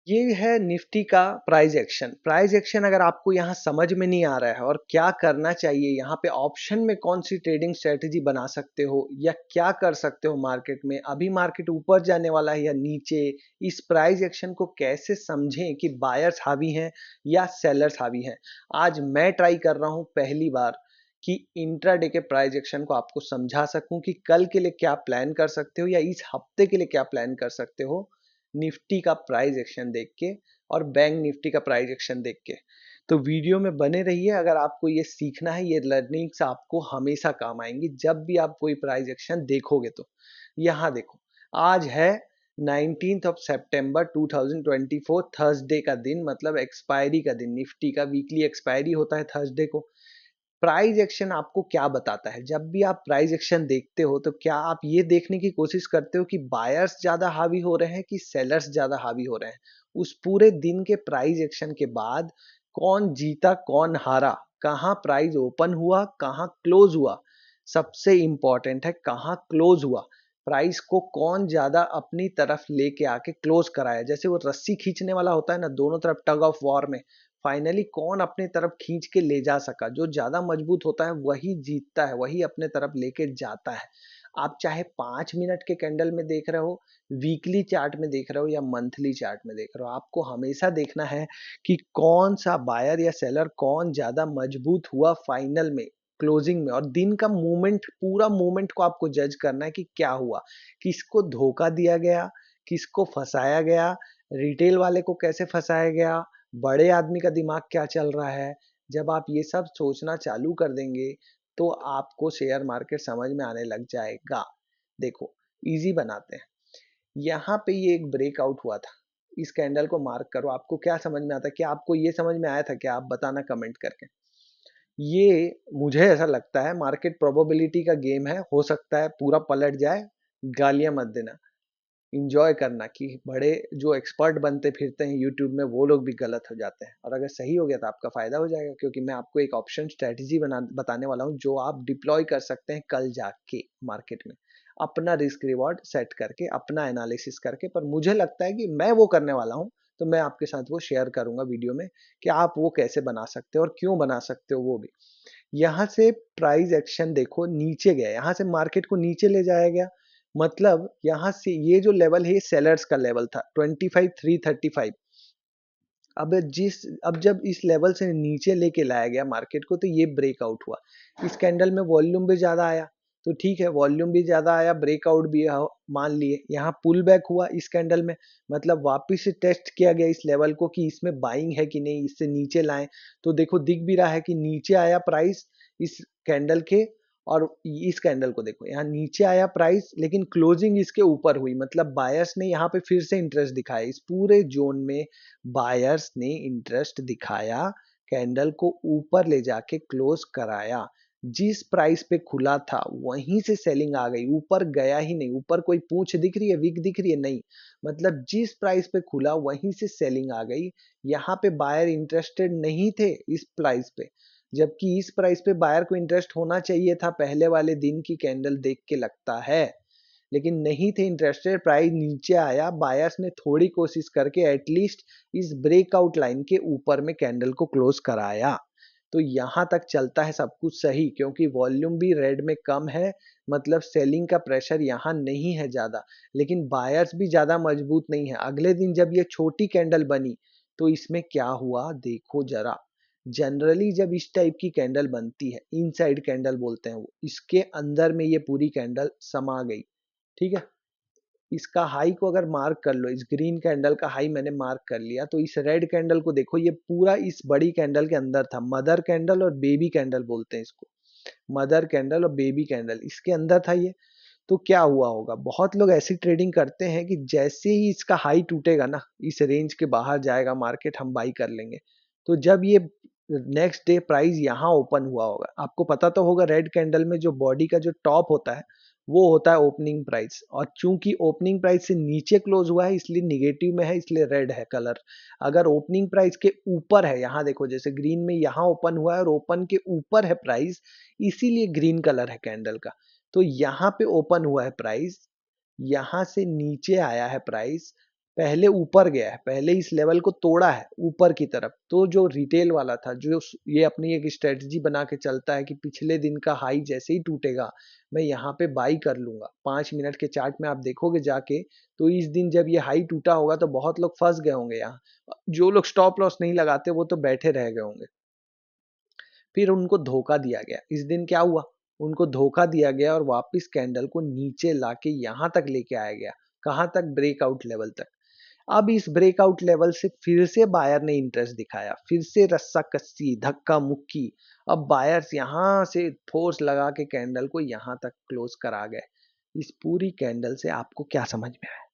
ये है निफ्टी का प्राइस एक्शन। प्राइस एक्शन अगर आपको यहाँ समझ में नहीं आ रहा है और क्या करना चाहिए, यहाँ पे ऑप्शन में कौन सी ट्रेडिंग स्ट्रेटेजी बना सकते हो या क्या कर सकते हो मार्केट में, अभी मार्केट ऊपर जाने वाला है या नीचे, इस प्राइस एक्शन को कैसे समझें कि बायर्स हावी हैं या सेलर्स हावी हैं। आज मैं ट्राई कर रहा हूँ पहली बार कि इंट्राडे के प्राइस एक्शन को आपको समझा सकूं कि कल के लिए क्या प्लान कर सकते हो या इस हफ्ते के लिए क्या प्लान कर सकते हो निफ्टी का प्राइस एक्शन देख के और बैंक निफ्टी का प्राइस एक्शन देख के। तो वीडियो में बने रहिए। अगर आपको ये सीखना है, ये लर्निंग्स आपको हमेशा काम आएंगी जब भी आप कोई प्राइस एक्शन देखोगे। तो यहाँ देखो, आज है 19th ऑफ सितंबर 2024, थर्सडे का दिन, मतलब एक्सपायरी का दिन। निफ्टी का वीकली एक्सपायरी होता है थर्सडे को। प्राइस एक्शन आपको क्या बताता है? जब भी आप प्राइस एक्शन देखते हो तो क्या आप ये देखने की कोशिश करते हो कि बायर्स ज्यादा हावी हो रहे हैं कि सेलर्स ज्यादा हावी हो रहे हैं? उस पूरे दिन के प्राइस एक्शन के बाद कौन जीता कौन हारा, कहाँ प्राइस ओपन हुआ कहाँ क्लोज हुआ, सबसे इंपॉर्टेंट है कहाँ क्लोज हुआ, प्राइस को कौन ज्यादा अपनी तरफ लेके आके क्लोज कराया। जैसे वो रस्सी खींचने वाला होता है ना, दोनों तरफ टग ऑफ वॉर में, फाइनली कौन अपने तरफ खींच के ले जा सका। जो ज्यादा मजबूत होता है वही जीतता है, वही अपने तरफ लेके जाता है। आप चाहे 5 मिनट के कैंडल में देख रहे हो, वीकली चार्ट में देख रहे हो या मंथली चार्ट में देख रहे हो, आपको हमेशा देखना है कि कौन सा बायर या सेलर कौन ज्यादा मजबूत हुआ फाइनल में, क्लोजिंग में। और दिन का मूवमेंट, पूरा मूवमेंट को आपको जज करना है कि क्या हुआ, किसको धोखा दिया गया, किसको फंसाया गया, रिटेल वाले को कैसे फंसाया गया, बड़े आदमी का दिमाग क्या चल रहा है। जब आप ये सब सोचना चालू कर देंगे तो आपको शेयर मार्केट समझ में आने लग जाएगा। देखो, इजी बनाते हैं। यहाँ पे ये एक ब्रेकआउट हुआ था, इस कैंडल को मार्क करो। आपको क्या समझ में आता है? क्या आपको ये समझ में आया था? क्या आप बताना कमेंट करके। ये मुझे ऐसा लगता है मार्केट प्रोबेबिलिटी का गेम है, हो सकता है पूरा पलट जाए। गालियां मत देना, इंजॉय करना कि बड़े जो एक्सपर्ट बनते फिरते हैं यूट्यूब में वो लोग भी गलत हो जाते हैं। और अगर सही हो गया तो आपका फायदा हो जाएगा, क्योंकि मैं आपको एक ऑप्शन स्ट्रेटजी बताने वाला हूँ जो आप डिप्लॉय कर सकते हैं कल जाके मार्केट में, अपना रिस्क रिवॉर्ड सेट करके, अपना एनालिसिस करके। पर मुझे लगता है कि मैं वो करने वाला हूँ, तो मैं आपके साथ वो शेयर करूंगा वीडियो में कि आप वो कैसे बना सकते हो और क्यों बना सकते हो वो भी। यहाँ से प्राइस एक्शन देखो, नीचे गया, यहाँ से मार्केट को नीचे ले जाया गया। मतलब यहाँ से ये जो लेवल है, सेलर्स का लेवल था 25,335। अब जब इस लेवल से नीचे लेके लाया गया मार्केट को, तो ये ब्रेकआउट हुआ। इस कैंडल में वॉल्यूम भी ज्यादा आया, तो ठीक है, वॉल्यूम भी ज्यादा आया, ब्रेकआउट भी मान लिए। यहाँ पुल बैक हुआ इस कैंडल में, मतलब वापिस से टेस्ट किया गया इस लेवल को कि इसमें बाइंग है कि नहीं, इससे नीचे लाएं। तो देखो, दिख भी रहा है कि नीचे आया प्राइस इस कैंडल के। और इस कैंडल को देखो, यहाँ नीचे आया प्राइस लेकिन क्लोजिंग इसके ऊपर हुई, मतलब बायर्स ने यहाँ पे फिर से इंटरेस्ट दिखाया। इस पूरे जोन में बायर्स ने इंटरेस्ट दिखाया, कैंडल को ऊपर ले जाके क्लोज कराया। जिस प्राइस पे खुला था वहीं से सेलिंग आ गई, ऊपर गया ही नहीं। ऊपर कोई पूंछ दिख रही है, विक दिख रही है? नहीं। मतलब जिस प्राइस पे खुला वहीं से सेलिंग आ गई। यहाँ पे बायर इंटरेस्टेड नहीं थे इस प्राइस पे, जबकि इस प्राइस पे बायर को इंटरेस्ट होना चाहिए था, पहले वाले दिन की कैंडल देख के लगता है। लेकिन नहीं थे इंटरेस्टेड, प्राइस नीचे आया, बायर्स ने थोड़ी कोशिश करके एटलीस्ट इस ब्रेकआउट लाइन के ऊपर में कैंडल को क्लोज कराया। तो यहां तक चलता है सब कुछ सही, क्योंकि वॉल्यूम भी रेड में कम है, मतलब सेलिंग का प्रेशर यहाँ नहीं है ज्यादा। लेकिन बायर्स भी ज्यादा मजबूत नहीं है। अगले दिन जब ये छोटी कैंडल बनी तो इसमें क्या हुआ देखो जरा। जनरली जब इस टाइप की कैंडल बनती है, इनसाइड कैंडल बोलते हैं वो, इसके अंदर में ये पूरी कैंडल समा गई। ठीक है, इसका हाई को अगर मार्क कर लो, इस ग्रीन कैंडल का हाई मैंने मार्क कर लिया, तो इस रेड कैंडल को देखो, ये पूरा इस बड़ी कैंडल के अंदर था। मदर कैंडल और बेबी कैंडल बोलते हैं इसको, मदर कैंडल और बेबी कैंडल इसके अंदर था ये। तो क्या हुआ होगा, बहुत लोग ऐसी ट्रेडिंग करते हैं कि जैसे ही इसका हाई टूटेगा ना, इस रेंज के बाहर जाएगा मार्केट, हम बाई कर लेंगे। तो जब ये नेक्स्ट डे प्राइस यहाँ ओपन हुआ होगा, आपको पता तो होगा रेड कैंडल में जो बॉडी का जो टॉप होता है वो होता है ओपनिंग प्राइस। और चूंकि ओपनिंग प्राइस से नीचे क्लोज हुआ है इसलिए निगेटिव में है, इसलिए रेड है कलर। अगर ओपनिंग प्राइस के ऊपर है, यहाँ देखो जैसे ग्रीन में यहाँ ओपन हुआ है और ओपन के ऊपर है प्राइस, इसीलिए ग्रीन कलर है कैंडल का। तो यहाँ पे ओपन हुआ है प्राइस, यहाँ से नीचे आया है प्राइस, पहले ऊपर गया है, पहले इस लेवल को तोड़ा है ऊपर की तरफ। तो जो रिटेल वाला था, जो ये अपनी एक स्ट्रेटजी बना के चलता है कि पिछले दिन का हाई जैसे ही टूटेगा मैं यहाँ पे बाई कर लूंगा। 5 मिनट के चार्ट में आप देखोगे जाके, तो इस दिन जब ये हाई टूटा होगा तो बहुत लोग फंस गए होंगे यहाँ। जो लोग स्टॉप लॉस नहीं लगाते वो तो बैठे रह गए होंगे। फिर उनको धोखा दिया गया। इस दिन क्या हुआ, उनको धोखा दिया गया और वापस कैंडल को नीचे लाके यहाँ तक लेके आया गया। कहाँ तक, ब्रेकआउट लेवल तक। अब इस ब्रेकआउट लेवल से फिर से बायर ने इंटरेस्ट दिखाया, फिर से रस्सा कस्सी धक्का मुक्की। अब बायर्स यहां से फोर्स लगा के कैंडल को यहां तक क्लोज करा गए। इस पूरी कैंडल से आपको क्या समझ में आया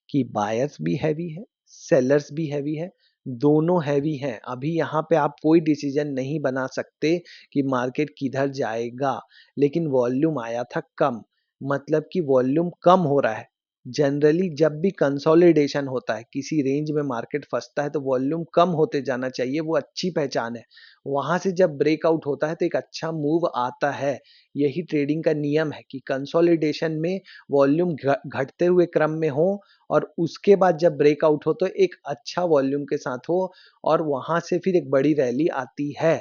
कि बायर्स भी हैवी है, सेलर्स भी हैवी है, दोनों हैवी हैं। अभी यहाँ पे आप कोई डिसीजन नहीं बना सकते कि मार्केट किधर जाएगा। लेकिन वॉल्यूम आया था कम, मतलब कि वॉल्यूम कम हो रहा है। जनरली जब भी कंसोलिडेशन होता है, किसी रेंज में मार्केट फंसता है, तो वॉल्यूम कम होते जाना चाहिए, वो अच्छी पहचान है। वहां से जब ब्रेकआउट होता है तो एक अच्छा मूव आता है। यही ट्रेडिंग का नियम है कि कंसोलिडेशन में वॉल्यूम घटते हुए क्रम में हो, और उसके बाद जब ब्रेकआउट हो तो एक अच्छा वॉल्यूम के साथ हो, और वहां से फिर एक बड़ी रैली आती है।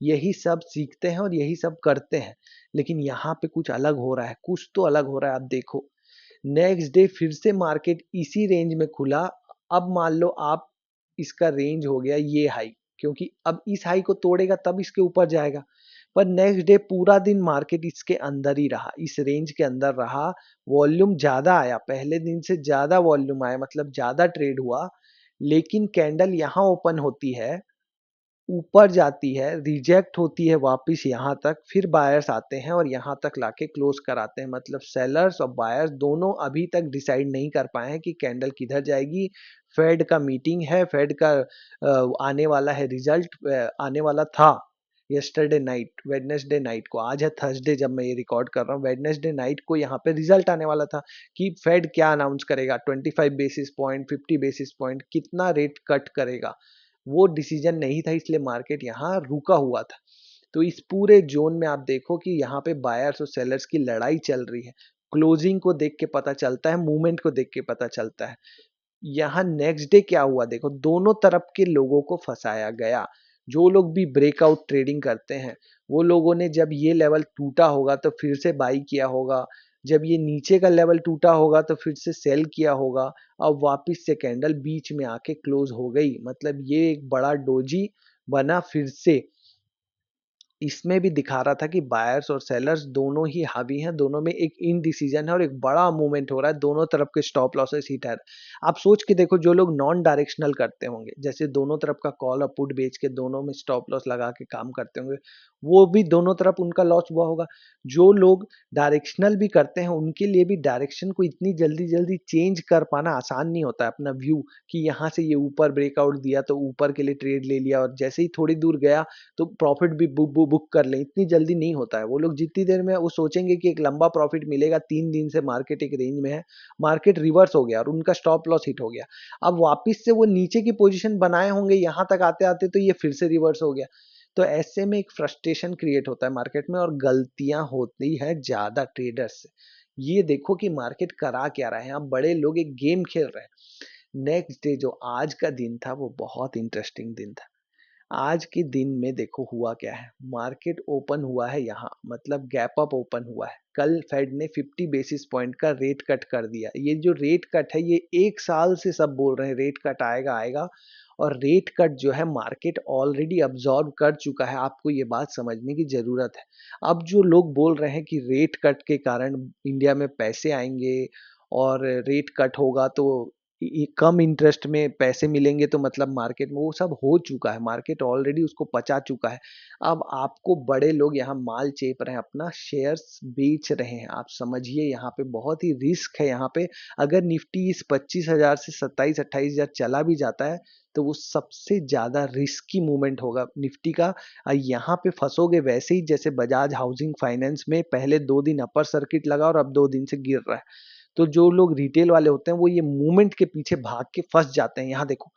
यही सब सीखते हैं और यही सब करते हैं। लेकिन यहाँ पे कुछ अलग हो रहा है, कुछ तो अलग हो रहा है। आप देखो, नेक्स्ट डे फिर से मार्केट इसी रेंज में खुला। अब मान लो आप, इसका रेंज हो गया ये हाई, क्योंकि अब इस हाई को तोड़ेगा तब इसके ऊपर जाएगा। पर नेक्स्ट डे पूरा दिन मार्केट इसके अंदर ही रहा, इस रेंज के अंदर रहा। वॉल्यूम ज्यादा आया, पहले दिन से ज्यादा वॉल्यूम आया, मतलब ज्यादा ट्रेड हुआ। लेकिन कैंडल यहाँ ओपन होती है, ऊपर जाती है, रिजेक्ट होती है वापस यहाँ तक, फिर बायर्स आते हैं और यहाँ तक लाके क्लोज कराते हैं। मतलब सेलर्स और बायर्स दोनों अभी तक डिसाइड नहीं कर पाए हैं कि कैंडल किधर जाएगी। फेड का मीटिंग है, फेड का आने वाला है रिजल्ट, आने वाला था यस्टरडे नाइट, वेडनेसडे नाइट को। आज है थर्सडे जब मैं ये रिकॉर्ड कर रहा हूँ। वेडनेसडे नाइट को यहाँ पे रिजल्ट आने वाला था कि फेड क्या अनाउंस करेगा, 25 बेसिस पॉइंट, 50 बेसिस पॉइंट, कितना रेट कट करेगा। वो डिसीजन नहीं था, इसलिए मार्केट यहाँ रुका हुआ था। तो इस पूरे जोन में आप देखो कि यहाँ पे बायर्स और सेलर्स की लड़ाई चल रही है। क्लोजिंग को देख के पता चलता है, मूवमेंट को देख के पता चलता है। यहाँ नेक्स्ट डे क्या हुआ देखो, दोनों तरफ के लोगों को फंसाया गया। जो लोग भी ब्रेकआउट ट्रेडिंग करते हैं, वो लोगों ने जब ये लेवल टूटा होगा तो फिर से बाई किया होगा, जब ये नीचे का लेवल टूटा होगा तो फिर से सेल किया होगा। अब वापस से कैंडल बीच में आके क्लोज हो गई, मतलब ये एक बड़ा डोजी बना फिर से। इसमें भी दिखा रहा था कि बायर्स और सेलर्स दोनों ही हावी हैं, दोनों में एक इनडिसीजन है और एक बड़ा मूवमेंट हो रहा है, दोनों तरफ के स्टॉप लॉसेस हिट है। आप सोच के देखो, जो लोग नॉन डायरेक्शनल करते होंगे, जैसे दोनों तरफ का कॉल और पुट बेच के दोनों में स्टॉप लॉस लगा के काम करते होंगे, वो भी दोनों तरफ उनका लॉस हुआ होगा। जो लोग डायरेक्शनल भी करते हैं, उनके लिए भी डायरेक्शन को इतनी जल्दी जल्दी चेंज कर पाना आसान नहीं होता है। अपना व्यू कि यहाँ से ये ऊपर ब्रेकआउट दिया तो ऊपर के लिए ट्रेड ले लिया, और जैसे ही थोड़ी दूर गया तो प्रॉफिट भी बुक कर लें, इतनी जल्दी नहीं होता है। वो लोग जितनी देर में वो सोचेंगे कि एक लंबा प्रॉफिट मिलेगा, 3 दिन से मार्केट एक रेंज में है, मार्केट रिवर्स हो गया और उनका स्टॉप लॉस हिट हो गया। अब वापस से वो नीचे की पोजीशन बनाए होंगे, यहाँ तक आते आते तो ये फिर से रिवर्स हो गया। तो ऐसे में एक फ्रस्ट्रेशन क्रिएट होता है मार्केट में, और गलतियां होती है ज्यादा ट्रेडर्स से। ये देखो कि मार्केट करा क्या रहा है, यहाँ बड़े लोग एक गेम खेल रहे हैं। नेक्स्ट डे जो आज का दिन था वो बहुत इंटरेस्टिंग दिन था। आज के दिन में देखो हुआ क्या है, मार्केट ओपन हुआ है यहाँ, मतलब गैप अप ओपन हुआ है। कल फेड ने 50 बेसिस पॉइंट का रेट कट कर दिया। ये जो रेट कट है, ये 1 साल से सब बोल रहे हैं रेट कट आएगा आएगा, और रेट कट जो है मार्केट ऑलरेडी अब्जॉर्ब कर चुका है। आपको ये बात समझने की जरूरत है। अब जो लोग बोल रहे हैं कि रेट कट के कारण इंडिया में पैसे आएंगे और रेट कट होगा तो कम इंटरेस्ट में पैसे मिलेंगे, तो मतलब मार्केट में वो सब हो चुका है, मार्केट ऑलरेडी उसको पचा चुका है। अब आपको बड़े लोग यहाँ माल चेप रहे हैं, अपना शेयर्स बेच रहे हैं। आप समझिए यहाँ पे बहुत ही रिस्क है। यहाँ पे अगर निफ्टी इस 25,000 से 27-28,000 चला भी जाता है तो वो सबसे ज्यादा रिस्की मूवमेंट होगा निफ्टी का। यहाँ पे फंसोगे वैसे ही जैसे बजाज हाउसिंग फाइनेंस में पहले 2 दिन अपर सर्किट लगा और अब 2 दिन से गिर रहा है। तो जो लोग रिटेल वाले होते हैं वो ये मूवमेंट के पीछे भाग के फंस जाते हैं। यहाँ देखो,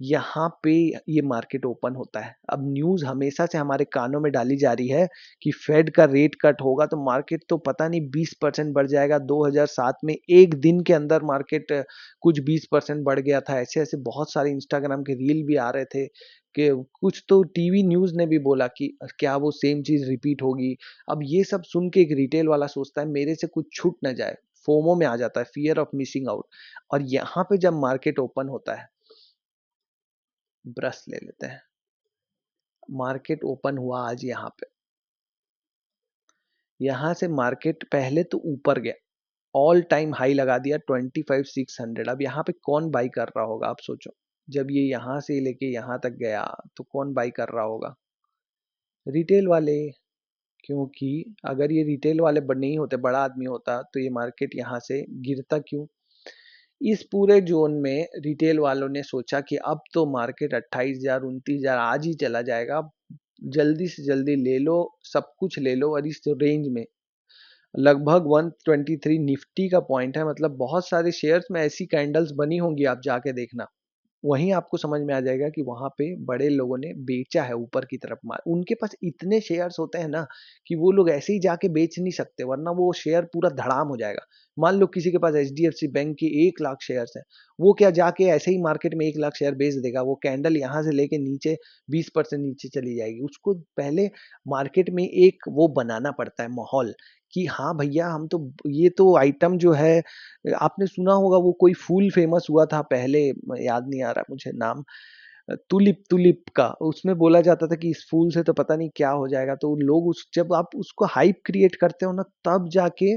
यहाँ पे ये मार्केट ओपन होता है। अब न्यूज़ हमेशा से हमारे कानों में डाली जा रही है कि फेड का रेट कट होगा तो मार्केट तो पता नहीं 20% बढ़ जाएगा। 2007 में एक दिन के अंदर मार्केट कुछ 20% बढ़ गया था। ऐसे-ऐसे बहुत सारे इंस्टाग्राम के रील भी आ रहे थे कि कुछ तो टीवी न्यूज़ ने भी बोला कि क्या वो सेम चीज़ रिपीट होगी। अब ये सब सुन के एक रिटेल वाला सोचता है मेरे से कुछ छूट ना जाए, फोमो में आ जाता है, फियर ऑफ मिसिंग आउट। और यहाँ पे जब मार्केट ओपन होता है, ब्रश ले लेते हैं। मार्केट ओपन हुआ आज यहाँ पे, यहाँ से मार्केट पहले तो ऊपर गया, ऑल टाइम हाई लगा दिया 25,600। अब यहाँ पे कौन बाई कर रहा होगा आप सोचो। जब ये यहाँ से लेके यहाँ तक गया तो कौन बाई कर रहा होगा? रिटेल वाले। क्योंकि अगर ये रिटेल वाले नहीं होते, बड़ा आदमी होता तो ये मार्केट यहाँ से गिरता क्यों? इस पूरे जोन में रिटेल वालों ने सोचा कि अब तो मार्केट 28,000 29,000 आज ही चला जाएगा, जल्दी से जल्दी ले लो, सब कुछ ले लो। और इस रेंज में लगभग 123 निफ्टी का पॉइंट है, मतलब बहुत सारे शेयर्स में ऐसी कैंडल्स बनी होंगी, आप जाके देखना। वहीं आपको समझ में आ जाएगा कि वहाँ पे बड़े लोगों ने बेचा है ऊपर की तरफ माल। उनके पास इतने शेयर्स होते हैं ना कि वो लोग ऐसे ही जाके बेच नहीं सकते, वरना वो शेयर पूरा धड़ाम हो जाएगा। मान लो किसी के पास एचडीएफसी बैंक के 1 लाख शेयर्स हैं, वो क्या जाके ऐसे ही मार्केट में 1 लाख शेयर बेच देगा? वो कैंडल यहाँ से लेके नीचे 20% नीचे चली जाएगी। उसको पहले मार्केट में एक वो बनाना पड़ता है माहौल कि हाँ भैया, हम तो ये तो आइटम जो है, आपने सुना होगा वो कोई फूल फेमस हुआ था पहले, याद नहीं आ रहा मुझे नाम, तुलिप तुलिप का। उसमें बोला जाता था कि इस फूल से तो पता नहीं क्या हो जाएगा। तो लोग उस जब आप उसको हाइप क्रिएट करते हो ना, तब जाके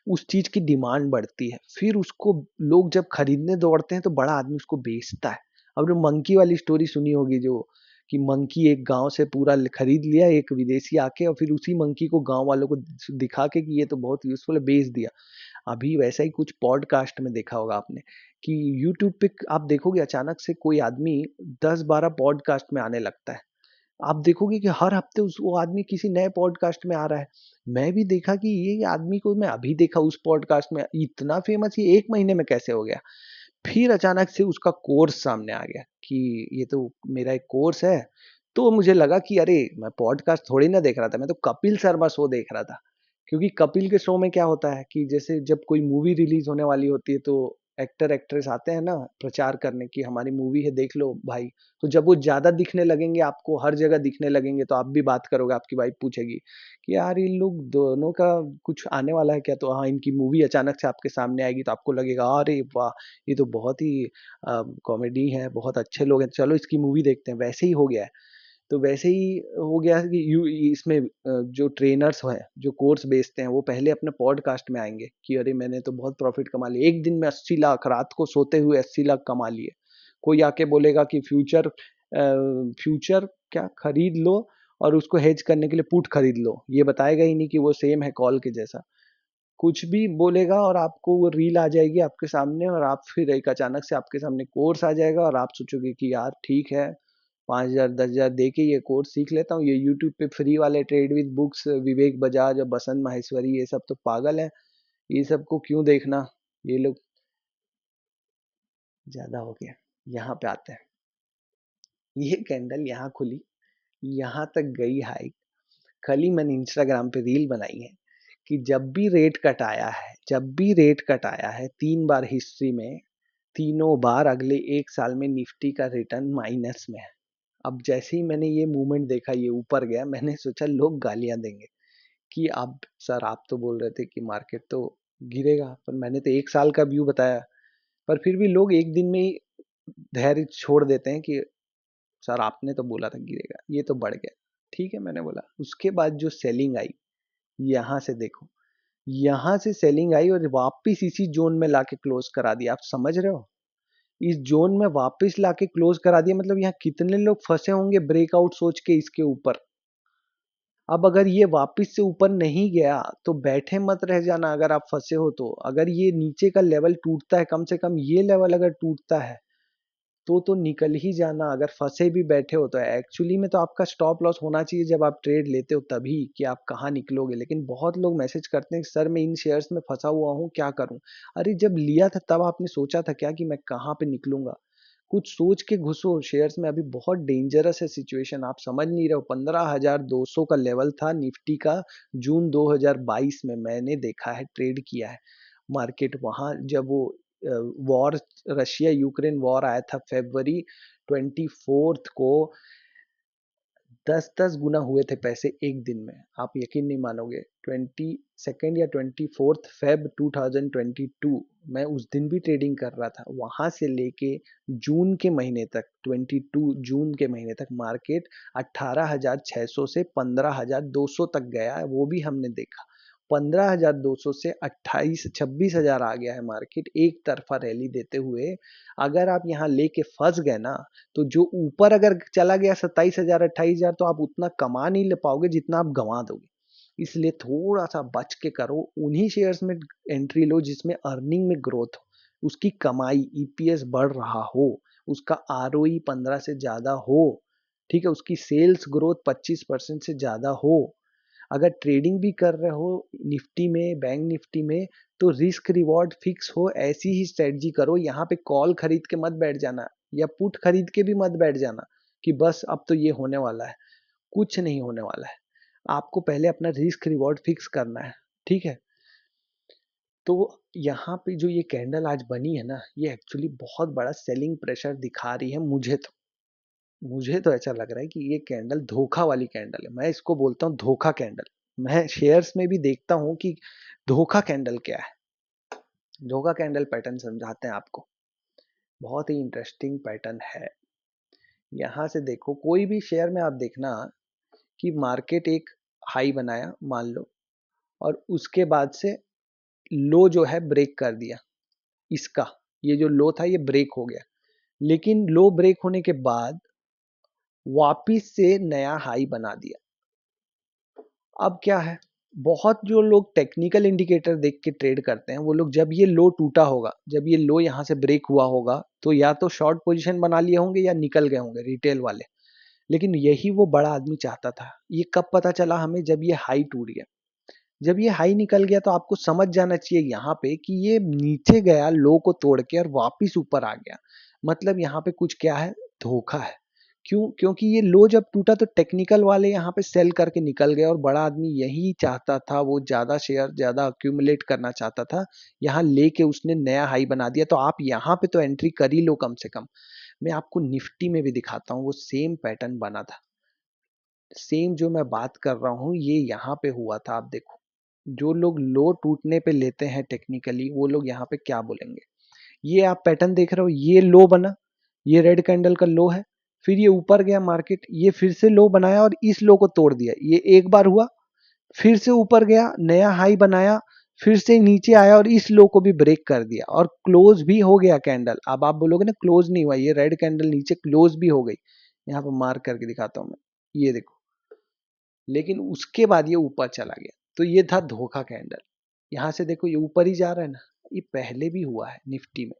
उस चीज की डिमांड बढ़ती है। फिर उसको लोग जब खरीदने दौड़ते हैं तो बड़ा आदमी उसको बेचता है। अब जो मंकी वाली स्टोरी सुनी होगी, जो कि मंकी एक गांव से पूरा खरीद लिया एक विदेशी आके, और फिर उसी मंकी को गांव वालों को दिखा के कि ये तो बहुत यूजफुल है, बेच दिया। अभी वैसा ही कुछ पॉडकास्ट में देखा होगा आपने कि यूट्यूब पे आप देखोगे अचानक से कोई आदमी 10-12 पॉडकास्ट में आने लगता है। आप देखोगे कि हर हफ्ते उस वो आदमी किसी नए पॉडकास्ट में आ रहा है। मैं भी देखा कि ये आदमी को मैं अभी देखा उस पॉडकास्ट में, इतना फेमस ये 1 महीने में कैसे हो गया? फिर अचानक से उसका कोर्स सामने आ गया कि ये तो मेरा एक कोर्स है। तो मुझे लगा कि अरे, मैं पॉडकास्ट थोड़ी ना देख रहा था, मैं तो कपिल शर्मा शो देख रहा था। क्योंकि कपिल के शो में क्या होता है कि जैसे जब कोई मूवी रिलीज होने वाली होती है तो एक्टर एक्ट्रेस आते हैं ना प्रचार करने की, हमारी मूवी है देख लो भाई। तो जब वो ज्यादा दिखने लगेंगे, आपको हर जगह दिखने लगेंगे, तो आप भी बात करोगे, आपकी वाइफ पूछेगी कि यार इन लोग दोनों का कुछ आने वाला है क्या? तो हाँ, इनकी मूवी अचानक से आपके सामने आएगी तो आपको लगेगा अरे वाह, ये तो बहुत ही कॉमेडी है, बहुत अच्छे लोग हैं, चलो इसकी मूवी देखते हैं। वैसे ही हो गया है। तो वैसे ही हो गया है कि इसमें जो ट्रेनर्स हैं, जो कोर्स बेचते हैं, वो पहले अपने पॉडकास्ट में आएंगे कि अरे मैंने तो बहुत प्रॉफिट कमा लिया, एक दिन में 80 लाख, रात को सोते हुए 80 लाख कमा लिए। कोई आके बोलेगा कि फ्यूचर क्या खरीद लो और उसको हेज करने के लिए पुट खरीद लो, ये बताएगा ही नहीं कि वो सेम है कॉल के जैसा। कुछ भी बोलेगा और आपको वो रील आ जाएगी आपके सामने, और आप फिर एक अचानक से आपके सामने कोर्स आ जाएगा और आप सोचोगे कि यार ठीक है, 5,000 10,000 दे के ये कोर्स सीख लेता हूँ। ये यूट्यूब पे फ्री वाले ट्रेड विद बुक्स, विवेक बजाज और बसंत माहेश्वरी, ये सब तो पागल है, ये सबको क्यों देखना? ये लोग ज्यादा हो गया। यहाँ पे आते हैं, ये कैंडल यहाँ खुली, यहाँ तक गई हाई। कल ही मैंने इंस्टाग्राम पे रील बनाई है कि जब भी रेट कट आया है, जब भी रेट कट आया है, 3 बार हिस्ट्री में, तीनों बार अगले 1 साल में निफ्टी का रिटर्न माइनस में है। अब जैसे ही मैंने ये मूवमेंट देखा, ये ऊपर गया, मैंने सोचा लोग गालियां देंगे कि अब सर आप तो बोल रहे थे कि मार्केट तो गिरेगा, पर मैंने तो 1 साल का व्यू बताया। पर फिर भी लोग एक दिन में ही धैर्य छोड़ देते हैं कि सर आपने तो बोला था गिरेगा, ये तो बढ़ गया। ठीक है, मैंने बोला। उसके बाद जो सेलिंग आई, यहाँ से देखो, यहाँ से सेलिंग आई और वापिस इसी जोन में लाके क्लोज करा दिया। आप समझ रहे हो? इस जोन में वापस लाके क्लोज करा दिया, मतलब यहाँ कितने लोग फंसे होंगे ब्रेकआउट सोच के इसके ऊपर। अब अगर ये वापस से ऊपर नहीं गया तो बैठे मत रह जाना। अगर आप फंसे हो तो अगर ये नीचे का लेवल टूटता है, कम से कम ये लेवल अगर टूटता है तो निकल ही जाना। अगर फंसे भी बैठे हो तो एक्चुअली में तो आपका स्टॉप लॉस होना चाहिए जब आप ट्रेड लेते हो, तभी कि आप कहाँ निकलोगे। लेकिन बहुत लोग मैसेज करते हैं सर मैं इन शेयर्स में फंसा हुआ हूँ, क्या करूँ? अरे जब लिया था तब आपने सोचा था क्या कि मैं कहाँ पे निकलूंगा? कुछ सोच के घुसो शेयर्स में, अभी बहुत डेंजरस है सिचुएशन, आप समझ नहीं रहे हो। 15,200 का लेवल था निफ्टी का जून 2022 में, मैंने देखा है, ट्रेड किया है मार्केट वहां, जब वो वॉर, रशिया यूक्रेन वॉर आया था फरवरी 24 को, 10-10 गुना हुए थे पैसे एक दिन में, आप यकीन नहीं मानोगे। 22 या 24 फेब 2022 मैं उस दिन भी ट्रेडिंग कर रहा था। वहां से लेके जून के महीने तक, 22 जून के महीने तक मार्केट 18,600 से 15,200 तक गया है, वो भी हमने देखा। 15,200 से 28-26,000 आ गया है मार्केट एक तरफा रैली देते हुए। अगर आप यहाँ लेके फंस गए ना, तो जो ऊपर अगर चला गया 27,000 28,000, तो आप उतना कमा नहीं ले पाओगे जितना आप गंवा दोगे। इसलिए थोड़ा सा बच के करो, उन्हीं शेयर्स में एंट्री लो जिसमें अर्निंग में ग्रोथ हो, उसकी कमाई ईपीएस बढ़ रहा हो, उसका आरओई 15 से ज्यादा हो, ठीक है, उसकी सेल्स ग्रोथ 25% से ज्यादा हो। अगर ट्रेडिंग भी कर रहे हो निफ्टी में, बैंक निफ्टी में, तो रिस्क रिवॉर्ड फिक्स हो, ऐसी ही स्ट्रेटजी करो। यहाँ पे कॉल खरीद के मत बैठ जाना, या पुट खरीद के भी मत बैठ जाना कि बस अब तो ये होने वाला है। कुछ नहीं होने वाला है, आपको पहले अपना रिस्क रिवॉर्ड फिक्स करना है, ठीक है। तो यहाँ पे जो ये कैंडल आज बनी है ना, ये एक्चुअली बहुत बड़ा सेलिंग प्रेशर दिखा रही है। मुझे तो ऐसा लग रहा है कि ये कैंडल धोखा वाली कैंडल है, मैं इसको बोलता हूँ धोखा कैंडल। मैं शेयर्स में भी देखता हूँ कि धोखा कैंडल क्या है। धोखा कैंडल पैटर्न समझाते हैं आपको, बहुत ही इंटरेस्टिंग पैटर्न है। यहाँ से देखो, कोई भी शेयर में आप देखना कि मार्केट एक हाई बनाया मान लो, और उसके बाद से लो जो है ब्रेक कर दिया, इसका ये जो लो था ये ब्रेक हो गया, लेकिन लो ब्रेक होने के बाद वापिस से नया हाई बना दिया। अब क्या है, बहुत जो लोग टेक्निकल इंडिकेटर देख के ट्रेड करते हैं, वो लोग जब ये लो टूटा होगा, जब ये लो यहाँ से ब्रेक हुआ होगा, तो या तो शॉर्ट पोजीशन बना लिए होंगे या निकल गए होंगे रिटेल वाले। लेकिन यही वो बड़ा आदमी चाहता था। ये कब पता चला हमें, जब ये हाई टूट गया, जब ये हाई निकल गया, तो आपको समझ जाना चाहिए यहाँ पे कि ये नीचे गया लो को तोड़ के और वापिस ऊपर आ गया। मतलब यहाँ पे कुछ क्या है, धोखा है। क्यों? क्योंकि ये लो जब टूटा तो टेक्निकल वाले यहाँ पे सेल करके निकल गए, और बड़ा आदमी यही चाहता था, वो ज्यादा शेयर ज्यादा अक्यूमुलेट करना चाहता था, यहाँ लेके उसने नया हाई बना दिया। तो आप यहाँ पे तो एंट्री कर ही लो कम से कम। मैं आपको निफ्टी में भी दिखाता हूँ, वो सेम पैटर्न बना था। सेम जो मैं बात कर रहा हूँ ये यहाँ पे हुआ था। आप देखो, जो लोग लो टूटने पे लेते हैं टेक्निकली, वो लोग यहाँ पे क्या बोलेंगे। ये आप पैटर्न देख रहे हो, ये लो बना, ये रेड कैंडल का लो है, फिर ये ऊपर गया मार्केट, ये फिर से लो बनाया और इस लो को तोड़ दिया। ये एक बार हुआ, फिर से ऊपर गया, नया हाई बनाया, फिर से नीचे आया और इस लो को भी ब्रेक कर दिया, और क्लोज भी हो गया कैंडल। अब आप बोलोगे ना क्लोज नहीं हुआ, ये रेड कैंडल नीचे क्लोज भी हो गई। यहाँ पर मार्क करके दिखाता हूँ मैं, ये देखो। लेकिन उसके बाद ये ऊपर चला गया, तो ये था धोखा कैंडल। यहाँ से देखो ये ऊपर ही जा रहा है ना, ये पहले भी हुआ है निफ्टी में।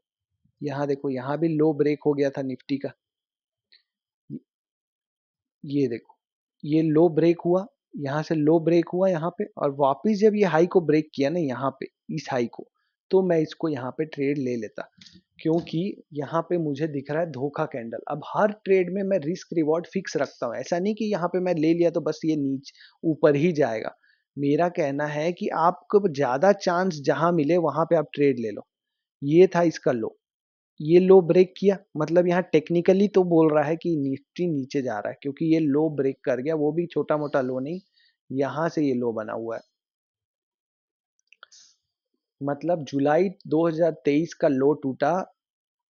यहाँ देखो, यहाँ भी लो ब्रेक हो गया था निफ्टी का, ये देखो, ये लो ब्रेक हुआ, यहाँ से लो ब्रेक हुआ यहाँ पे, और वापस जब ये हाई को ब्रेक किया ना यहाँ पे, इस हाई को, तो मैं इसको यहाँ पे ट्रेड ले लेता, क्योंकि यहाँ पे मुझे दिख रहा है धोखा कैंडल। अब हर ट्रेड में मैं रिस्क रिवॉर्ड फिक्स रखता हूँ, ऐसा नहीं कि यहाँ पे मैं ले लिया तो बस ये नीचे ऊपर ही जाएगा। मेरा कहना है कि आपको ज्यादा चांस जहां मिले वहां पे आप ट्रेड ले लो। ये था इसका लो, ये लो ब्रेक किया, मतलब यहाँ टेक्निकली तो बोल रहा है कि निफ्टी नीचे जा रहा है, क्योंकि ये लो ब्रेक कर गया, वो भी छोटा मोटा लो नहीं, यहाँ से ये लो बना हुआ है। मतलब जुलाई 2023 का लो टूटा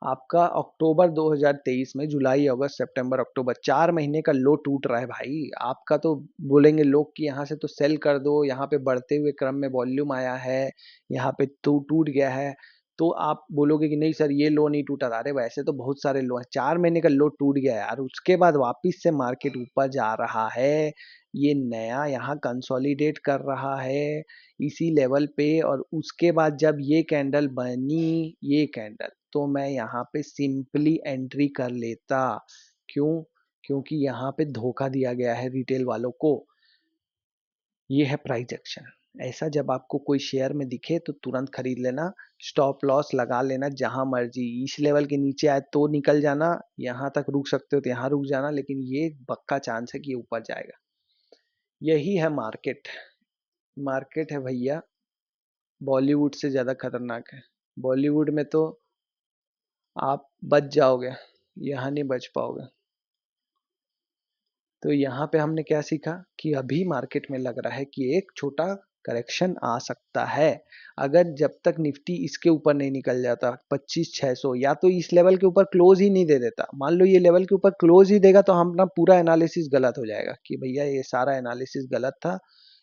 आपका अक्टूबर 2023 में, जुलाई अगस्त सितंबर अक्टूबर 4 महीने का लो टूट रहा है भाई आपका। तो बोलेंगे लोग कि यहाँ से तो सेल कर दो, यहाँ पे बढ़ते हुए क्रम में वॉल्यूम आया है, यहाँ पे तो टूट गया है। तो आप बोलोगे कि नहीं सर ये लो नहीं टूटा था। अरे वैसे तो बहुत सारे लो हैं, 4 महीने का लो टूट गया है यार, उसके बाद वापिस से मार्केट ऊपर जा रहा है। ये नया यहाँ कंसोलिडेट कर रहा है इसी लेवल पे, और उसके बाद जब ये कैंडल बनी, ये कैंडल, तो मैं यहाँ पे सिंपली एंट्री कर लेता। क्यों? क्योंकि यहाँ पे धोखा दिया गया है रिटेल वालों को। ये है प्राइस एक्शन। ऐसा जब आपको कोई शेयर में दिखे तो तुरंत खरीद लेना, स्टॉप लॉस लगा लेना जहां मर्जी, इस लेवल के नीचे आए तो निकल जाना, यहाँ तक रुक सकते हो तो यहाँ रुक जाना, लेकिन ये पक्का चांस है कि ये ऊपर जाएगा। यही है मार्केट। मार्केट है भैया, बॉलीवुड से ज्यादा खतरनाक है। बॉलीवुड में तो आप बच जाओगे, यहाँ नहीं बच पाओगे। तो यहाँ पे हमने क्या सीखा कि अभी मार्केट में लग रहा है कि एक छोटा करेक्शन आ सकता है। अगर जब तक निफ्टी इसके ऊपर नहीं निकल जाता 25,600, या तो इस लेवल के ऊपर क्लोज ही नहीं दे देता, मान लो ये लेवल के ऊपर क्लोज ही देगा तो हम अपना पूरा एनालिसिस गलत हो जाएगा कि भैया ये सारा एनालिसिस गलत था,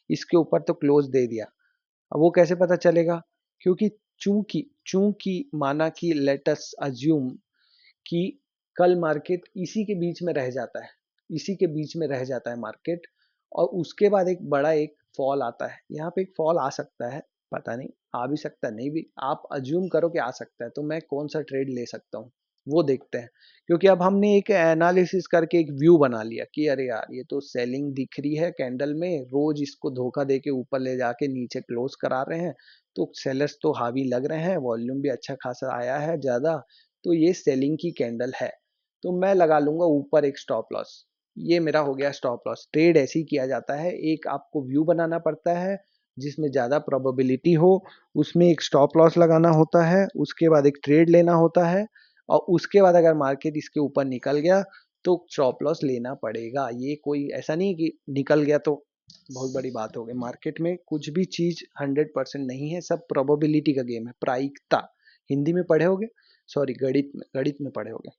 इसके ऊपर तो क्लोज दे दिया। अब वो कैसे पता चलेगा? क्योंकि चूंकि चूंकि माना कि लेट अस अज्यूम कि कल मार्केट इसी के बीच में रह जाता है, इसी के बीच में रह जाता है मार्केट, और उसके बाद एक बड़ा एक फॉल आता है। यहाँ पे एक फॉल आ सकता है, पता नहीं, आ भी सकता है, नहीं भी, आप अज्यूम करो कि आ सकता है, तो मैं कौन सा ट्रेड ले सकता हूँ वो देखते हैं। क्योंकि अब हमने एक एनालिसिस करके एक व्यू बना लिया कि अरे यार ये तो सेलिंग दिख रही है कैंडल में, रोज इसको धोखा दे के ऊपर ले जाके नीचे क्लोज करा रहे हैं, तो सेलर्स तो हावी लग रहे हैं, वॉल्यूम भी अच्छा खासा आया है ज्यादा, तो ये सेलिंग की कैंडल है, तो मैं लगा लूंगा ऊपर एक स्टॉप लॉस। ये मेरा हो गया स्टॉप लॉस। ट्रेड ऐसे ही किया जाता है, एक आपको व्यू बनाना पड़ता है जिसमें ज्यादा प्रोबेबिलिटी हो, उसमें एक स्टॉप लॉस लगाना होता है, उसके बाद एक ट्रेड लेना होता है, और उसके बाद अगर मार्केट इसके ऊपर निकल गया तो स्टॉप लॉस लेना पड़ेगा। ये कोई ऐसा नहीं कि निकल गया तो बहुत बड़ी बात हो गई। मार्केट में कुछ भी चीज 100% नहीं है, सब प्रोबेबिलिटी का गेम है, प्रायिकता। हिंदी में पढ़े होगे, सॉरी गणित में पढ़े होगे,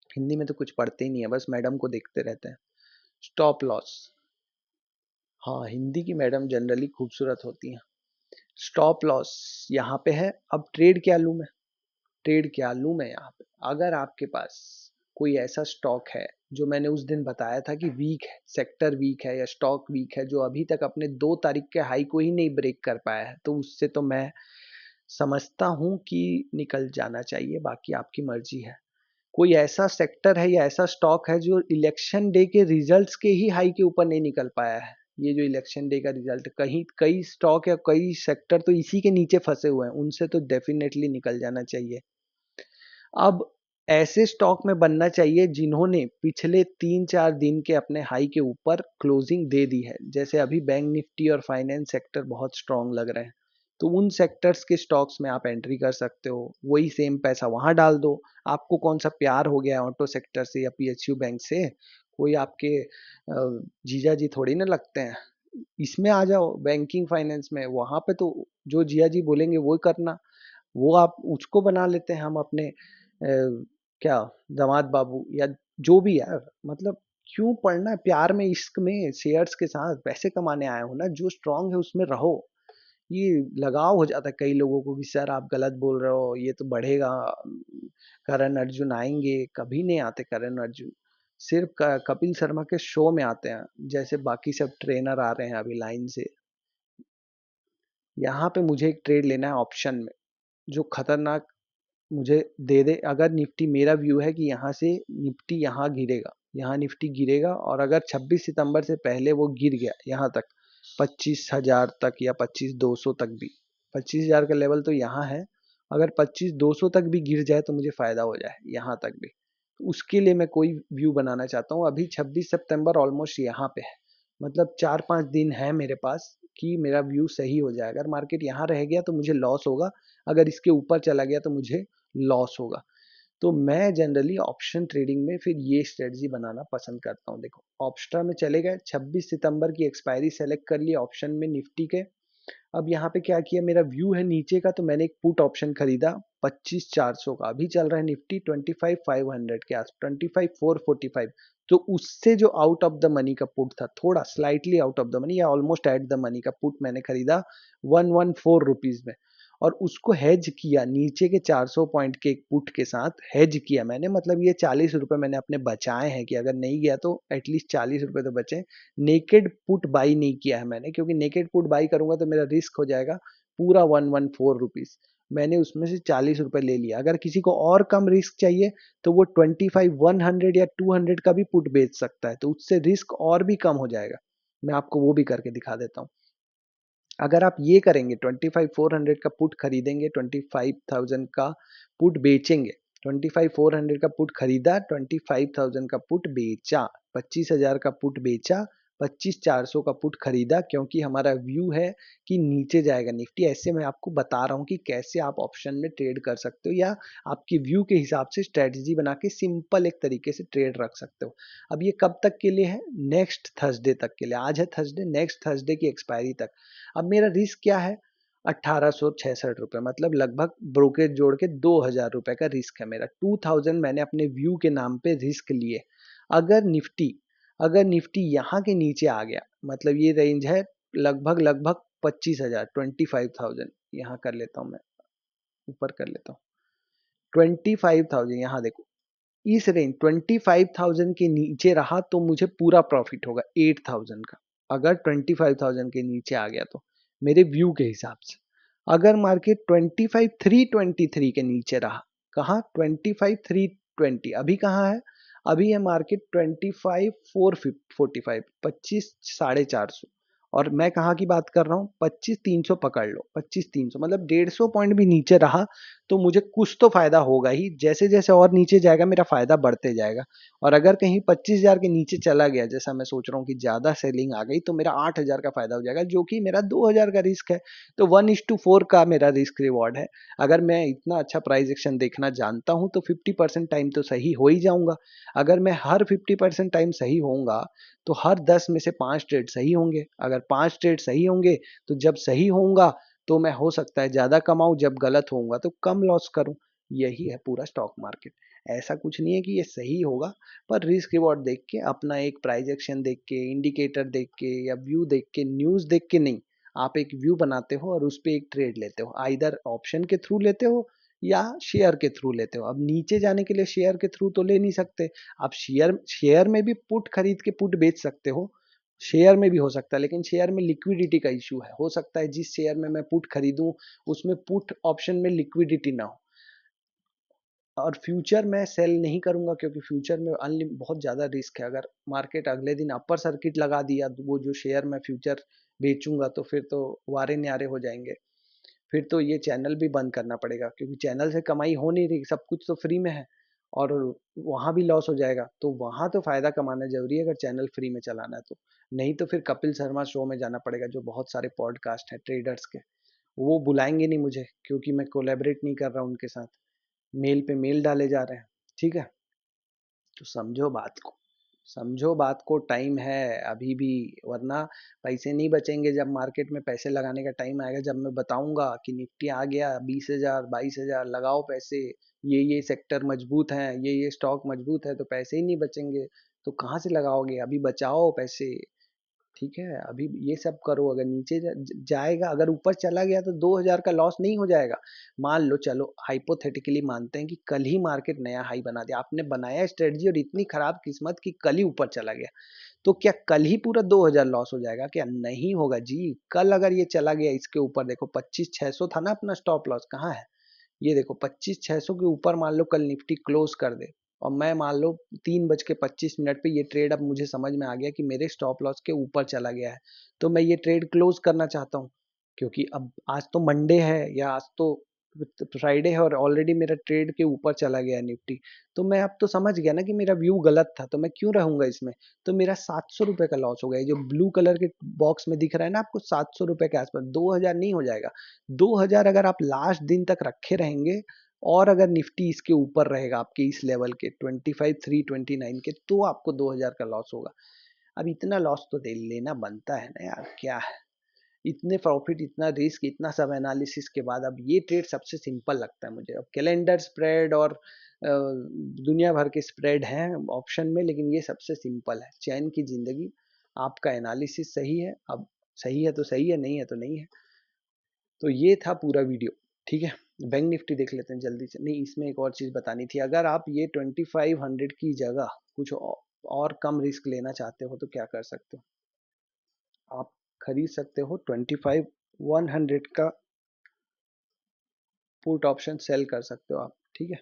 हिंदी में तो कुछ पढ़ते ही नहीं है, बस मैडम को देखते रहते हैं। स्टॉप लॉस, हाँ हिंदी की मैडम जनरली खूबसूरत होती हैं। स्टॉप लॉस यहाँ पे है। अब ट्रेड क्या लूँ मैं? ट्रेड क्या लूँ मैं यहाँ पे? अगर आपके पास कोई ऐसा स्टॉक है जो मैंने उस दिन बताया था कि वीक है, सेक्टर वीक है या स्टॉक वीक है, जो अभी तक अपने 2 तारीख के हाई को ही नहीं ब्रेक कर पाया है, तो उससे तो मैं समझता हूँ कि निकल जाना चाहिए, बाकी आपकी मर्जी है। कोई ऐसा सेक्टर है या ऐसा स्टॉक है जो इलेक्शन डे के रिजल्ट्स के ही हाई के ऊपर नहीं निकल पाया है, ये जो इलेक्शन डे का रिजल्ट, कहीं कई स्टॉक या कई सेक्टर तो इसी के नीचे फंसे हुए हैं, उनसे तो डेफिनेटली निकल जाना चाहिए। अब ऐसे स्टॉक में बनना चाहिए जिन्होंने पिछले 3-4 दिन के अपने हाई के ऊपर क्लोजिंग दे दी है, जैसे अभी बैंक निफ्टी और फाइनेंस सेक्टर बहुत स्ट्रांग लग रहे हैं, तो उन सेक्टर्स के स्टॉक्स में आप एंट्री कर सकते हो, वही सेम पैसा वहां डाल दो। आपको कौन सा प्यार हो गया है ऑटो सेक्टर से या पीएसयू बैंक से? कोई आपके जीजा जी थोड़ी ना लगते हैं। इसमें आ जाओ बैंकिंग फाइनेंस में, वहां पे तो जो जिया जी बोलेंगे वो करना, वो आप उसको बना लेते हैं हम अपने क्या दामाद बाबू या जो भी यार, मतलब क्यों पढ़ना है प्यार में, इश्क में, शेयर्स के साथ पैसे कमाने आए हो ना, जो स्ट्रांग है उसमें रहो। ये लगाव हो जाता है कई लोगों को कि सर आप गलत बोल रहे हो, ये तो बढ़ेगा, करण अर्जुन आएंगे, कभी नहीं आते करण अर्जुन, सिर्फ कपिल शर्मा के शो में आते हैं, जैसे बाकी सब ट्रेनर आ रहे हैं अभी लाइन से। यहाँ पे मुझे एक ट्रेड लेना है ऑप्शन में, जो खतरनाक मुझे दे दे। अगर निफ्टी, मेरा व्यू है कि यहाँ से निफ्टी यहाँ गिरेगा, यहाँ निफ्टी गिरेगा, और अगर 26 सितंबर से पहले वो गिर गया यहाँ तक 25,000 तक या 25,200 तक भी, 25,000 का लेवल तो यहाँ है, अगर 25,200 तक भी गिर जाए तो मुझे फायदा हो जाए यहाँ तक भी, तो उसके लिए मैं कोई व्यू बनाना चाहता हूँ। अभी 26 सितंबर ऑलमोस्ट यहाँ पे है, मतलब 4-5 दिन है मेरे पास कि मेरा व्यू सही हो जाए। अगर मार्केट यहाँ रह गया तो मुझे लॉस होगा, अगर इसके ऊपर चला गया तो मुझे लॉस होगा। तो मैं जनरली ऑप्शन ट्रेडिंग में फिर ये स्ट्रेटजी बनाना पसंद करता हूँ। देखो ऑप्स्ट्रा में चले गए, 26 सितंबर की एक्सपायरी सेलेक्ट कर ली ऑप्शन में निफ्टी के। अब यहाँ पे क्या किया, मेरा व्यू है नीचे का, तो मैंने एक पुट ऑप्शन खरीदा 25,400 का, अभी चल रहा है निफ्टी 25,500 के आस, 25,445, तो उससे जो आउट ऑफ द मनी का पुट था, थोड़ा slightly out of the money या ऑलमोस्ट एट द मनी का पुट मैंने खरीदा 114 रुपीज में, और उसको हेज किया नीचे के 400 पॉइंट के एक पुट के साथ हेज किया मैंने, मतलब ये 40 रुपए मैंने अपने बचाए हैं कि अगर नहीं गया तो एटलीस्ट 40 रुपए तो बचे। नेकेड पुट बाई नहीं किया है मैंने, क्योंकि नेकेड पुट बाई करूंगा तो मेरा रिस्क हो जाएगा पूरा 114 रुपीज। मैंने उसमें से 40 रुपए ले लिया। अगर किसी को और कम रिस्क चाहिए तो वो 25, 100 या 200 का भी पुट बेच सकता है, तो उससे रिस्क और भी कम हो जाएगा। मैं आपको वो भी करके दिखा देता हूँ। अगर आप ये करेंगे 25,400 का पुट खरीदेंगे, 25,000 का पुट बेचेंगे, 25,400 का पुट खरीदा, 25,000 का पुट बेचा, 25,000 का पुट बेचा, 25,400 का पुट खरीदा, क्योंकि हमारा व्यू है कि नीचे जाएगा निफ्टी। ऐसे मैं आपको बता रहा हूँ कि कैसे आप ऑप्शन में ट्रेड कर सकते हो, या आपकी व्यू के हिसाब से स्ट्रेटजी बना के सिंपल एक तरीके से ट्रेड रख सकते हो। अब ये कब तक के लिए है? नेक्स्ट थर्सडे तक के लिए। आज है थर्सडे, नेक्स्ट थर्सडे की एक्सपायरी तक। अब मेरा रिस्क क्या है? 1866 रुपये, मतलब लगभग ब्रोकेज जोड़ के 2,000 रुपये का रिस्क है मेरा। 2000 मैंने अपने व्यू के नाम पे रिस्क लिए। अगर निफ्टी अगर निफ्टी यहाँ के नीचे आ गया, मतलब ये रेंज है लगभग लगभग 25,000, 25,000, यहाँ कर लेता हूँ मैं, ऊपर कर लेता हूँ 25,000, यहाँ देखो इस रेंज 25,000 के नीचे रहा तो मुझे पूरा प्रॉफिट होगा 8,000 का। अगर 25,000 के नीचे आ गया तो मेरे व्यू के हिसाब से। अगर मार्केट 25,323 के नीचे रहा, कहाँ 25,320, अभी कहाँ है? अभी है मार्केट 25,445, 25,450। और मैं कहाँ की बात कर रहा हूँ? 25,300 पकड़ लो, 25,300 मतलब 150 पॉइंट भी नीचे रहा तो मुझे कुछ तो फायदा होगा ही। जैसे जैसे और नीचे जाएगा मेरा फायदा बढ़ते जाएगा। और अगर कहीं 25,000 के नीचे चला गया, जैसा मैं सोच रहा हूँ कि ज्यादा सेलिंग आ गई, तो मेरा 8,000 का फायदा हो जाएगा, जो कि मेरा 2,000 का रिस्क है। तो 1:4 का मेरा रिस्क रिवॉर्ड है। अगर मैं इतना अच्छा प्राइस एक्शन देखना जानता हूँ तो 50% टाइम तो सही हो ही जाऊंगा। अगर मैं हर 50% टाइम सही होऊंगा तो हर 10 में से 5 ट्रेड सही होंगे। अगर 5 ट्रेड सही होंगे तो जब सही होऊंगा तो मैं हो सकता है ज्यादा कमाऊं, जब गलत होऊंगा तो कम लॉस करूं। यही है पूरा स्टॉक मार्केट। ऐसा कुछ नहीं है कि ये सही होगा, पर रिस्क रिवॉर्ड देख के, अपना एक प्राइस एक्शन देख के, इंडिकेटर देख के, या व्यू देख के, न्यूज देख के नहीं, आप एक व्यू बनाते हो और उस पे एक ट्रेड लेते हो। आइदर ऑप्शन के थ्रू लेते हो या शेयर के थ्रू लेते हो। अब नीचे जाने के लिए शेयर के थ्रू तो ले नहीं सकते। आप शेयर में भी पुट खरीद के पुट बेच सकते हो, शेयर में भी हो सकता है, लेकिन शेयर में लिक्विडिटी का इशू है। हो सकता है जिस शेयर में मैं पुट खरीदूं उसमें पुट ऑप्शन में लिक्विडिटी ना हो। और फ्यूचर में सेल नहीं करूंगा, क्योंकि फ्यूचर में बहुत ज़्यादा रिस्क है। अगर मार्केट अगले दिन अपर सर्किट लगा दिया तो वो जो शेयर में फ्यूचर बेचूंगा तो फिर तो वारे न्यारे हो जाएंगे। फिर तो ये चैनल भी बंद करना पड़ेगा, क्योंकि चैनल से कमाई हो नहीं रही, सब कुछ तो फ्री में है। और वहां भी लॉस हो जाएगा, तो वहां तो फायदा कमाना जरूरी है अगर चैनल फ्री में चलाना है तो। नहीं तो फिर कपिल शर्मा शो में जाना पड़ेगा, जो बहुत सारे पॉडकास्ट है ट्रेडर्स के। वो बुलाएंगे नहीं मुझे, क्योंकि मैं कोलैबोरेट नहीं कर रहा उनके साथ। मेल पे मेल डाले जा रहे हैं। ठीक है, तो समझो बात को, समझो बात को, टाइम है अभी भी। वरना पैसे नहीं बचेंगे। जब मार्केट में पैसे लगाने का टाइम आएगा, जब मैं बताऊंगा कि निफ्टी आ गया 20,000 22,000, लगाओ पैसे, ये सेक्टर मजबूत हैं, ये स्टॉक मजबूत है, तो पैसे ही नहीं बचेंगे। तो कहाँ से लगाओगे? अभी बचाओ पैसे। ठीक है, अभी ये सब करो। अगर नीचे जाएगा, अगर ऊपर चला गया तो 2,000 का लॉस नहीं हो जाएगा। मान लो, चलो हाइपोथेटिकली मानते हैं कि कल ही मार्केट नया हाई बना दिया, आपने बनाया स्ट्रेटजी और इतनी खराब किस्मत कि कल ही ऊपर चला गया, तो क्या कल ही पूरा 2,000 लॉस हो जाएगा? क्या नहीं होगा जी। कल अगर ये चला गया इसके ऊपर, देखो 25,600 था ना अपना स्टॉप लॉस, कहाँ है? ये देखो 25,600 के ऊपर मान लो कल निफ्टी क्लोज कर दे, और मैं मान लो 3:25 पे, ये ट्रेड अब मुझे समझ में आ गया कि मेरे स्टॉप लॉस के ऊपर चला गया है, तो मैं ये ट्रेड क्लोज करना चाहता हूँ। क्योंकि अब आज तो मंडे है, या आज तो फ्राइडे है, और ऑलरेडी मेरा ट्रेड के ऊपर चला गया है निफ्टी। तो मैं अब तो समझ गया ना कि मेरा व्यू गलत था, तो मैं क्यों रहूंगा इसमें। तो मेरा 700 रुपये का लॉस हो गया। जो ब्लू कलर के बॉक्स में दिख रहा है ना आपको, 700 रुपये के आसपास, 2,000 नहीं हो जाएगा। 2,000 अगर आप लास्ट दिन तक रखे रहेंगे, और अगर निफ्टी इसके ऊपर रहेगा आपके इस लेवल के 25,329 के, तो आपको 2,000 का लॉस होगा। अब इतना लॉस तो दे लेना बनता है ना यार, क्या है। इतने प्रॉफिट, इतना रिस्क, इतना सब एनालिसिस के बाद अब ये ट्रेड सबसे सिंपल लगता है मुझे। अब कैलेंडर स्प्रेड और दुनिया भर के स्प्रेड हैं ऑप्शन में, लेकिन ये सबसे सिंपल है। चैन की जिंदगी, आपका एनालिसिस सही है, अब सही है तो सही है, नहीं है तो नहीं है। तो ये था पूरा वीडियो। ठीक है, बैंक निफ्टी देख लेते हैं जल्दी से। नहीं, इसमें एक और चीज़ बतानी थी। अगर आप ये 2500 की जगह कुछ और कम रिस्क लेना चाहते हो तो क्या कर सकते हो? आप खरीद सकते हो 25,100 का पुट ऑप्शन, सेल कर सकते हो आप। ठीक है,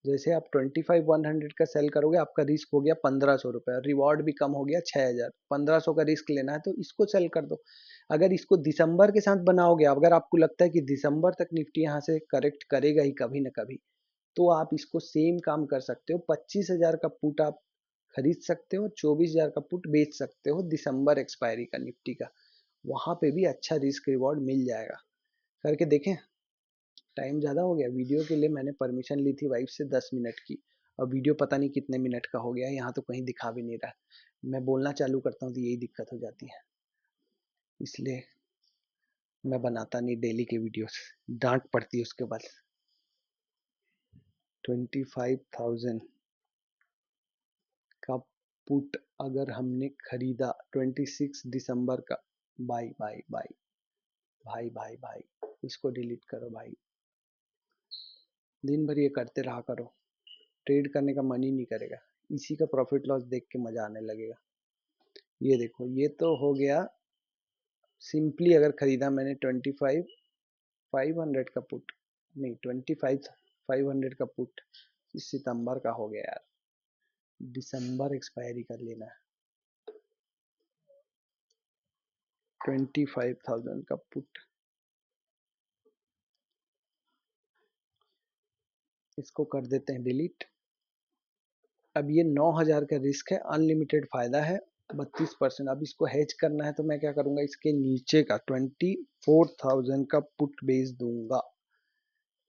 जैसे आप 25,100 का सेल करोगे, आपका रिस्क हो गया 1,500 रुपये, रिवॉर्ड भी कम हो गया 6,000। 1,500 का रिस्क लेना है तो इसको सेल कर दो। अगर इसको दिसंबर के साथ बनाओगे, अगर आपको लगता है कि दिसंबर तक निफ्टी यहाँ से करेक्ट करेगा ही कभी ना कभी, तो आप इसको सेम काम कर सकते हो। 25,000 का पुट आप खरीद सकते हो, 24,000 का पुट बेच सकते हो दिसंबर एक्सपायरी का निफ्टी का। वहां पे भी अच्छा रिस्क रिवॉर्ड मिल जाएगा। करके देखें। टाइम ज़्यादा हो गया वीडियो के लिए, मैंने परमिशन ली थी वाइफ से 10 मिनट की। और वीडियो पता नहीं कितने मिनट का हो गया, यहाँ तो कहीं दिखा भी नहीं रहा। मैं बोलना चालू करता हूँ तो यही दिक्कत हो जाती है, इसलिए मैं बनाता नहीं डेली के वीडियोस, डांट पड़ती है उसके बाद। 25,000 का पुट अगर हमने खरीदा 26 दिसंबर का, बाई बाई बाई भाई भाई भाई, इसको डिलीट करो भाई। दिन भर ये करते रहा करो, ट्रेड करने का मन ही नहीं करेगा, इसी का प्रॉफिट लॉस देख के मजा आने लगेगा। ये देखो, ये तो हो गया सिंपली। अगर खरीदा मैंने 25,500 का पुट, नहीं 25,500 का पुट, इस सितंबर का हो गया यार, दिसंबर एक्सपायरी कर लेना है। 25,000 का पुट, इसको कर देते हैं डिलीट। अब ये 9,000 का रिस्क है, अनलिमिटेड फायदा है 32%। अब इसको हेज करना है तो मैं क्या करूंगा, इसके नीचे का 24,000 का पुट बेच दूंगा।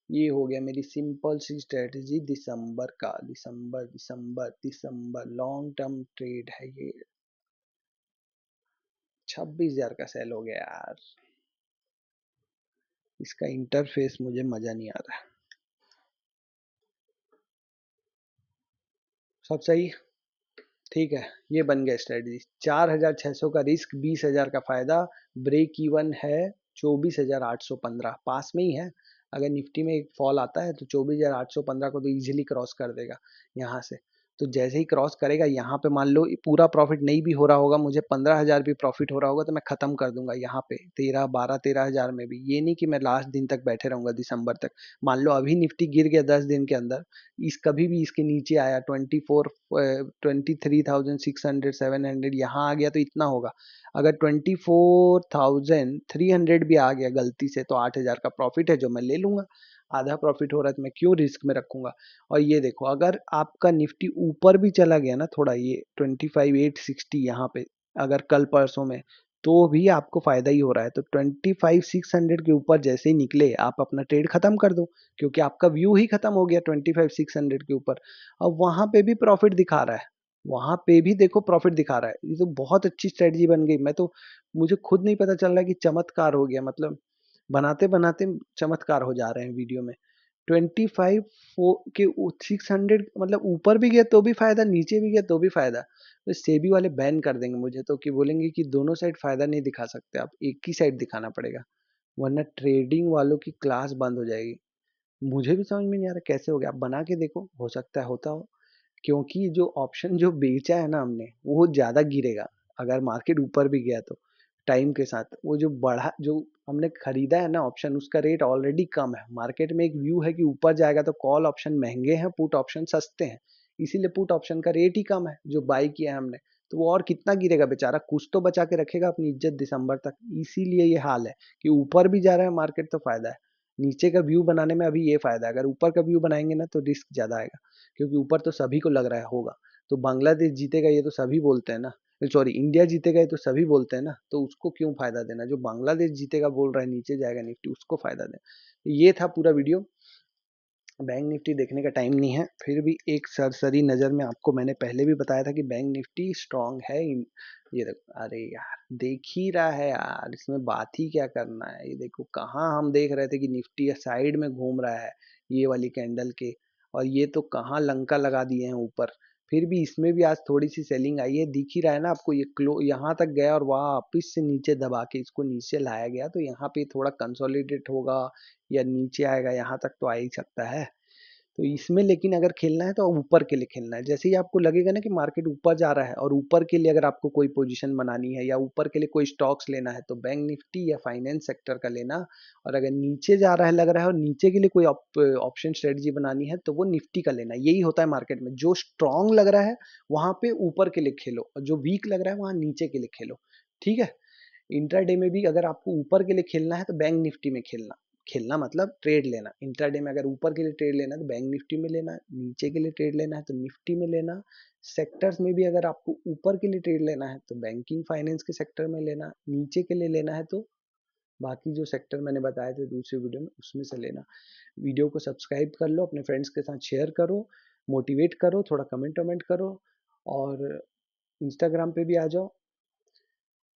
ये हो गया मेरी सिंपल सी स्ट्रेटजी दिसंबर का। दिसंबर दिसंबर दिसंबर लॉन्ग टर्म ट्रेड है ये। 26,000 का सेल हो गया यार। इसका इंटरफेस मुझे मजा नहीं आ रहा। सब सही, ठीक है। ये बन गया स्ट्रेटजी। 4,600 का रिस्क, 20,000 का फायदा, ब्रेक इवन है 24,815, पास में ही है। अगर निफ्टी में एक फॉल आता है तो 24,815 को तो इजीली क्रॉस कर देगा यहाँ से। तो जैसे ही क्रॉस करेगा यहाँ पे, मान लो पूरा प्रॉफिट नहीं भी हो रहा होगा, मुझे 15,000 भी प्रॉफिट हो रहा होगा, तो मैं खत्म कर दूंगा यहाँ पे 13-12-13,000 में भी। ये नहीं कि मैं लास्ट दिन तक बैठे रहूंगा दिसंबर तक। मान लो अभी निफ्टी गिर गया 10 दिन के अंदर, इस कभी भी इसके नीचे आया 23,600 700 यहाँ आ गया तो इतना होगा। अगर 24,300 भी आ गया गलती से, तो 8,000 का प्रॉफिट है जो मैं ले लूंगा। आधा प्रॉफिट हो रहा है तो मैं क्यों रिस्क में रखूंगा। और ये देखो, अगर आपका निफ्टी ऊपर भी चला गया ना थोड़ा, ये 25,860 यहाँ पे, अगर कल परसों में, तो भी आपको फायदा ही हो रहा है। तो 25,600 के ऊपर जैसे ही निकले, आप अपना ट्रेड खत्म कर दो, क्योंकि आपका व्यू ही खत्म हो गया 25,600 के ऊपर। अब वहां पे भी प्रॉफिट दिखा रहा है, वहां पे भी देखो प्रॉफिट दिखा रहा है। ये तो बहुत अच्छी स्ट्रेटजी बन गई। मैं तो, मुझे खुद नहीं पता चल रहा कि चमत्कार हो गया, मतलब बनाते बनाते चमत्कार हो जा रहे हैं वीडियो में। 25 के 600, मतलब ऊपर भी गया तो भी फायदा, नीचे भी गया तो भी फायदा। तो सेबी वाले बैन कर देंगे मुझे तो, कि बोलेंगे कि दोनों साइड फायदा नहीं दिखा सकते आप, एक ही साइड दिखाना पड़ेगा, वरना ट्रेडिंग वालों की क्लास बंद हो जाएगी। मुझे भी समझ में नहीं आ रहा कैसे हो गया। आप बना के देखो, हो सकता है होता हो। क्योंकि जो ऑप्शन जो बेचा है ना हमने, वो ज़्यादा गिरेगा अगर मार्केट ऊपर भी गया तो। टाइम के साथ वो जो बढ़ा, जो हमने खरीदा है ना ऑप्शन, उसका रेट ऑलरेडी कम है। मार्केट में एक व्यू है कि ऊपर जाएगा, तो कॉल ऑप्शन महंगे हैं, पुट ऑप्शन सस्ते हैं, इसीलिए पुट ऑप्शन का रेट ही कम है जो बाई किया है हमने। तो वो और कितना गिरेगा बेचारा, कुछ तो बचा के रखेगा अपनी इज्जत दिसंबर तक। इसीलिए ये हाल है कि ऊपर भी जा रहा है मार्केट तो फायदा है, नीचे का व्यू बनाने में अभी ये फायदा है। अगर ऊपर का व्यू बनाएंगे ना तो रिस्क ज्यादा आएगा, क्योंकि ऊपर तो सभी को लग रहा है होगा। तो बांग्लादेश जीतेगा ये तो सभी बोलते हैं ना, सॉरी इंडिया जीतेगा ये तो सभी बोलते हैं ना, तो उसको क्यों फायदा देना। जो बांग्लादेश जीतेगा बोल रहा है, नीचे जाएगा निफ्टी, उसको फायदा देना। ये था पूरा वीडियो। बैंक निफ्टी देखने का टाइम नहीं है, फिर भी एक सरसरी नज़र में आपको मैंने पहले भी बताया था कि बैंक निफ्टी स्ट्रांग है। ये देखो, अरे यार देख ही रहा है यार, इसमें बात ही क्या करना है। ये देखो, कहाँ हम देख रहे थे कि निफ्टी साइड में घूम रहा है ये वाली कैंडल के, और ये तो कहाँ लंका लगा दिए हैं ऊपर। फिर भी इसमें भी आज थोड़ी सी सेलिंग आई है, दिख ही रहा है ना आपको। ये क्लो यहाँ तक गया और वापिस से नीचे दबा के इसको नीचे लाया गया, तो यहाँ पे थोड़ा कंसोलिडेट होगा या नीचे आएगा, यहाँ तक तो आ ही सकता है। तो इसमें लेकिन अगर खेलना है तो ऊपर के लिए खेलना है। जैसे ही आपको लगेगा ना कि मार्केट ऊपर जा रहा है और ऊपर के लिए अगर आपको कोई पोजीशन बनानी है या ऊपर के लिए कोई स्टॉक्स लेना है तो बैंक निफ्टी या फाइनेंस सेक्टर का लेना। और अगर नीचे जा रहा है लग रहा है और नीचे के लिए कोई ऑप्शन स्ट्रेटजी बनानी है तो वो निफ्टी का लेना। यही होता है मार्केट में, जो स्ट्रांग लग रहा है वहां पे ऊपर के लिए खेलो और जो वीक लग रहा है वहां नीचे के लिए खेलो। ठीक है। इंट्राडे में भी अगर आपको ऊपर के लिए खेलना है तो बैंक निफ्टी में खेलना। खेलना मतलब ट्रेड लेना। इंट्राडे में अगर ऊपर के लिए ट्रेड लेना है तो बैंक निफ्टी में लेना, नीचे के लिए ट्रेड लेना है तो निफ्टी में लेना। सेक्टर्स में भी अगर आपको ऊपर के लिए ट्रेड लेना है तो बैंकिंग फाइनेंस के सेक्टर में लेना, नीचे के लिए लेना है तो बाकी जो सेक्टर मैंने बताए थे दूसरी वीडियो में उसमें से लेना। वीडियो को सब्सक्राइब कर लो, अपने फ्रेंड्स के साथ शेयर करो, मोटिवेट करो, थोड़ा कमेंट वमेंट करो और इंस्टाग्राम पे भी आ जाओ।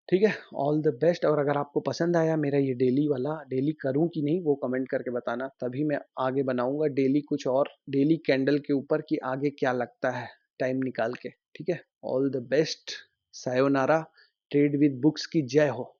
ठीक है। All the best. और अगर आपको पसंद आया मेरा ये डेली वाला, डेली करूं कि नहीं वो कमेंट करके बताना, तभी मैं आगे बनाऊंगा डेली कुछ और, डेली कैंडल के ऊपर कि आगे क्या लगता है टाइम निकाल के। ठीक है। All the best. Sayonara. Trade with books की जय हो।